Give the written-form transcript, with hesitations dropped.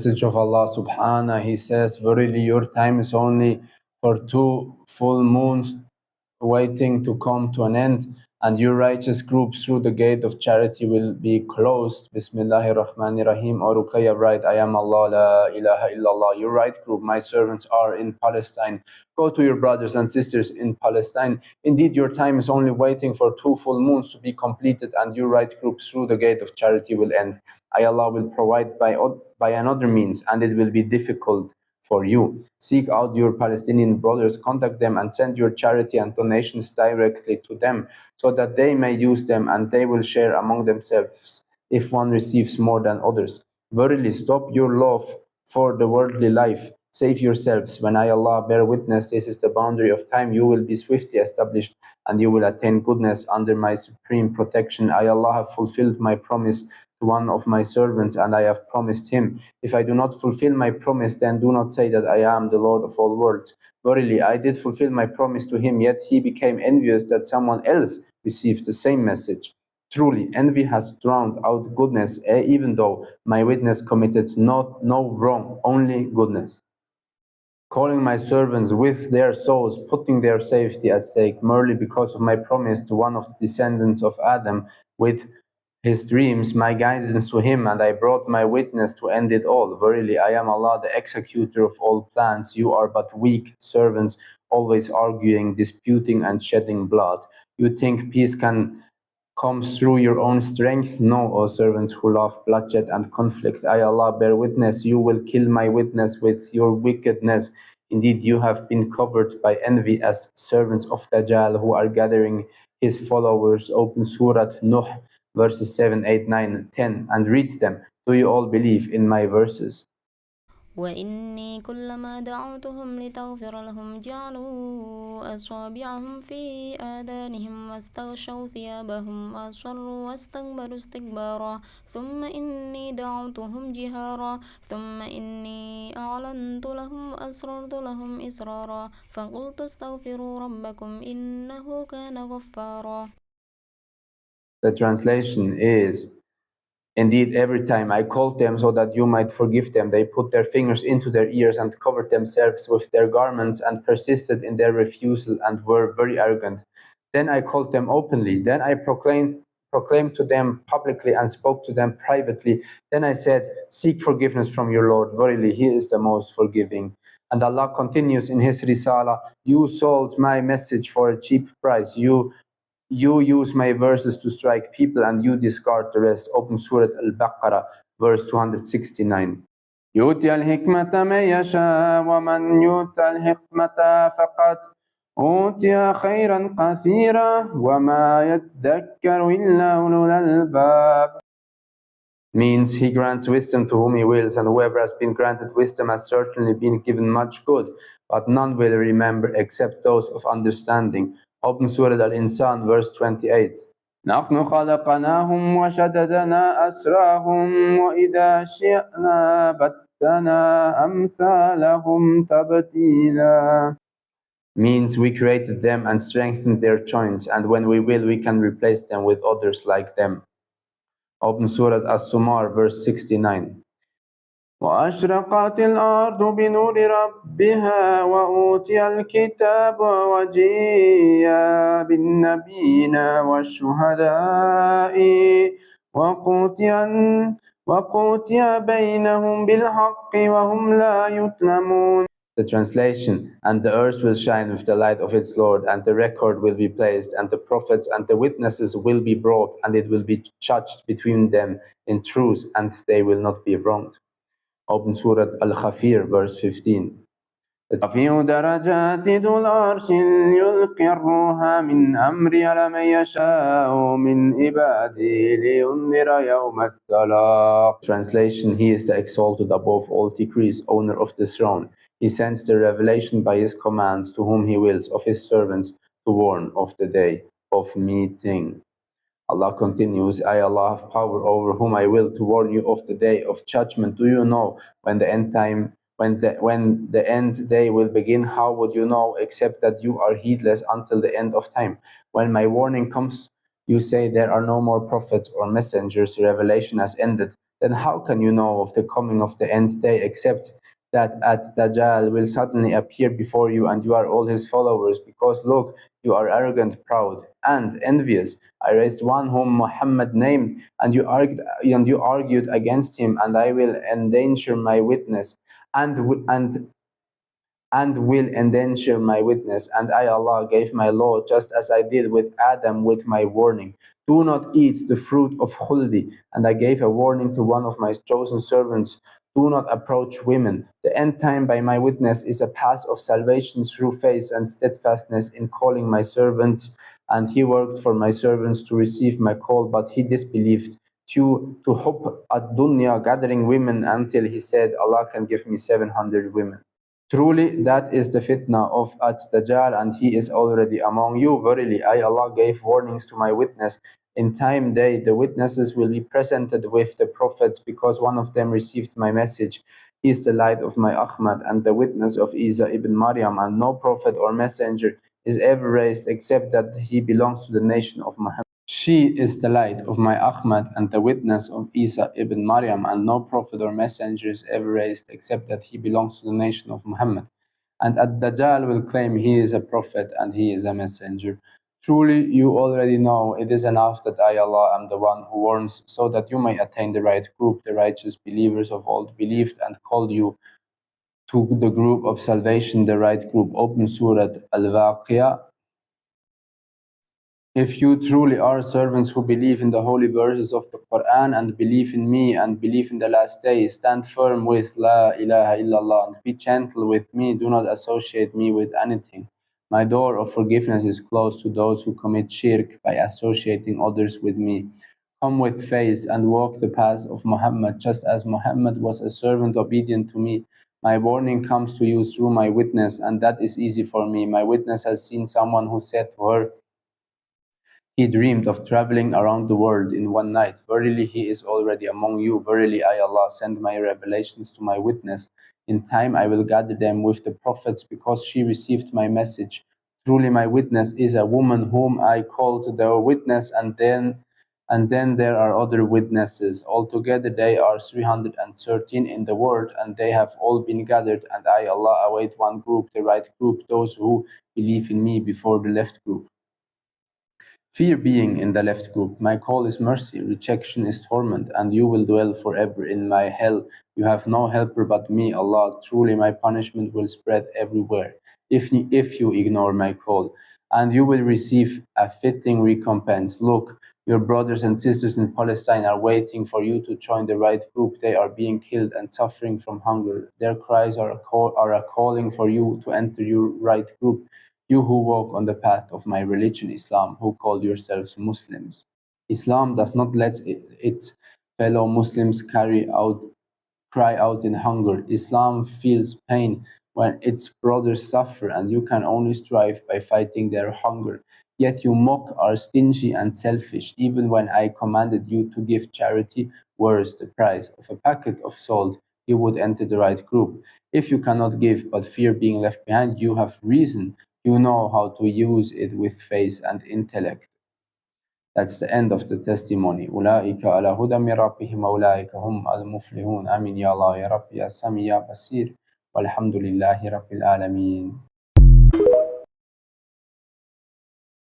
Message of Allah subhanahu, he says, verily your time is only for 2 full moons waiting to come to an end, and your righteous groups through the gate of charity will be closed. Bismillahir Rahmanir Rahim. Or Ruqayya write, I am Allah, la ilaha illallah. Your right group, my servants, are in Palestine. Go to your brothers and sisters in Palestine. Indeed, your time is only waiting for 2 full moons to be completed, and your right groups through the gate of charity will end. Allah will provide by another means, and it will be difficult for you. Seek out your Palestinian brothers, contact them, and send your charity and donations directly to them, so that they may use them and they will share among themselves if one receives more than others. Verily, stop your love for the worldly life. Save yourselves. When I, Allah, bear witness, this is the boundary of time, you will be swiftly established, and you will attain goodness under my supreme protection. I, Allah, have fulfilled my promise to one of my servants, and I have promised him. If I do not fulfill my promise, then do not say that I am the Lord of all worlds. Verily, I did fulfill my promise to him, yet he became envious that someone else received the same message. Truly, envy has drowned out goodness, even though my witness committed no wrong, only goodness. Calling my servants with their souls, putting their safety at stake, merely because of my promise to one of the descendants of Adam with his dreams, my guidance to him, and I brought my witness to end it all. Verily, I am Allah, the executor of all plans. You are but weak servants, always arguing, disputing, and shedding blood. You think peace can come through your own strength? No, O servants who love bloodshed and conflict. I, Allah, bear witness, you will kill my witness with your wickedness. Indeed, you have been covered by envy as servants of Dajjal who are gathering his followers. Open Surah Nuh, verses 7, 8, 9, 10, and read them. Do you all believe in my verses? وإني كلما دعوتهم لتغفر لهم جعلوا أصابعهم في آذانهم واستغشوا ثيابهم وأصروا واستكبروا استكبارا ثم إني دعوتهم جهارا ثم إني أعلنت لهم وأسررت لهم إسرارا فقلت استغفروا ربكم إنه كان غفارا. The translation is, indeed, every time I called them so that you might forgive them, they put their fingers into their ears and covered themselves with their garments and persisted in their refusal and were very arrogant. Then I called them openly. Then I proclaimed to them publicly and spoke to them privately. Then I said, seek forgiveness from your Lord. Verily, he is the most forgiving. And Allah continues in his Risala, you sold my message for a cheap price. You use my verses to strike people and you discard the rest. Open Surah Al-Baqarah, verse 269. يؤتي الحكمة من يشاء ومن يؤت الحكمة فقد أوتي خيرا كثيرا وما يذكر إلا أولو الألباب. Means he grants wisdom to whom he wills, and whoever has been granted wisdom has certainly been given much good, but none will remember except those of understanding. Open Surah Al-Insan, verse 28. نحن خلقناهم وشددنا أسراهم وإذا شئنا بدلنا أمثالهم تبديلا. Means we created them and strengthened their joints, and when we will, we can replace them with others like them. Open Surah As-Sumar, verse 69. وأشرقت الأرض بنور ربها وأوتي الكتاب وجيء بالنبيين والشهداء وقضي بينهم بالحق وهم لا يظلمون. The translation, and the earth will shine with the light of its Lord, and the record will be placed, and the prophets and the witnesses will be brought, and it will be judged between them in truth, and they will not be wronged. Open Surah Al-Khafir, verse 15. رفيع درجات ذو العرش يلقي الروح من أمري على من يشاء من عبادي لينذر يوم التلاق. Translation, he is the exalted above all decrees, owner of the throne. He sends the revelation by his commands to whom he wills of his servants to warn of the day of meeting. Allah continues, I, Allah, have power over whom I will to warn you of the day of judgment. Do you know when the end day will begin? How would you know except that you are heedless until the end of time? When my warning comes, you say there are no more prophets or messengers. Revelation has ended. then how can you know of the coming of the end day except that at Dajjal will suddenly appear before you and you are all his followers? Because look, you are arrogant, proud, and envious. I raised one whom Muhammad named, and you argued against him, and I will endanger my witness, and will endanger my witness. And I, Allah, gave my law just as I did with Adam with my warning. Do not eat the fruit of khuldi. And I gave a warning to one of my chosen servants. Do not approach women. The end time by my witness is a path of salvation through faith and steadfastness in calling my servants. And he worked for my servants to receive my call, but he disbelieved. To hope at dunya, gathering women, until he said, Allah can give me 700 women. Truly, that is the fitna of At-Dajjal, and he is already among you. Verily, I, Allah, gave warnings to my witness. In time day, the witnesses will be presented with the prophets, because one of them received my message. He is the light of my Ahmad and the witness of Isa ibn Maryam, and no prophet or messenger is ever raised except that he belongs to the nation of Muhammad. She is the light of my Ahmad and the witness of Isa ibn Maryam, and no prophet or messenger is ever raised except that he belongs to the nation of Muhammad. And Ad-Dajjal will claim he is a prophet and he is a messenger. Truly, you already know it is enough that I, Allah, am the one who warns, so that you may attain the right group, the righteous believers of old believed, and called you to the group of salvation, the right group. Open Surah Al-Waqiyah. If you truly are servants who believe in the holy verses of the Quran and believe in me and believe in the last day, stand firm with La ilaha illallah and be gentle with me. Do not associate me with anything. My door of forgiveness is closed to those who commit shirk by associating others with me. Come with faith and walk the path of Muhammad, just as Muhammad was a servant obedient to me. My warning comes to you through my witness, and that is easy for me. My witness has seen someone who said to her, he dreamed of traveling around the world in one night. Verily, he is already among you. Verily, I, Allah, send my revelations to my witness. In time, I will gather them with the prophets, because she received my message. Truly, my witness is a woman whom I call to the witness, and then there are other witnesses. Altogether, they are 313 in the world, and they have all been gathered. And I, Allah, await one group, the right group, those who believe in me before the left group. Fear being in the left group. My call is mercy, rejection is torment, and you will dwell forever in my hell. You have no helper but me, Allah. Truly, my punishment will spread everywhere if you ignore my call, and you will receive a fitting recompense. Look, your brothers and sisters in Palestine are waiting for you to join the right group. They are being killed and suffering from hunger. Their cries are a calling for you to enter your right group. You who walk on the path of my religion, Islam, who call yourselves Muslims. Islam does not let its fellow Muslims cry out in hunger. Islam feels pain when its brothers suffer, and you can only strive by fighting their hunger. Yet you mock, are stingy and selfish, even when I commanded you to give charity. Worse, the price of a packet of salt, you would enter the right group. If you cannot give but fear being left behind, you have reason. You know how to use it with faith and intellect. That's the end of the testimony. أولئك على هدى من ربهم وأولئك هم المفلحون. آمين يا الله يا رب يا سميع يا بصير والحمد لله رب العالمين.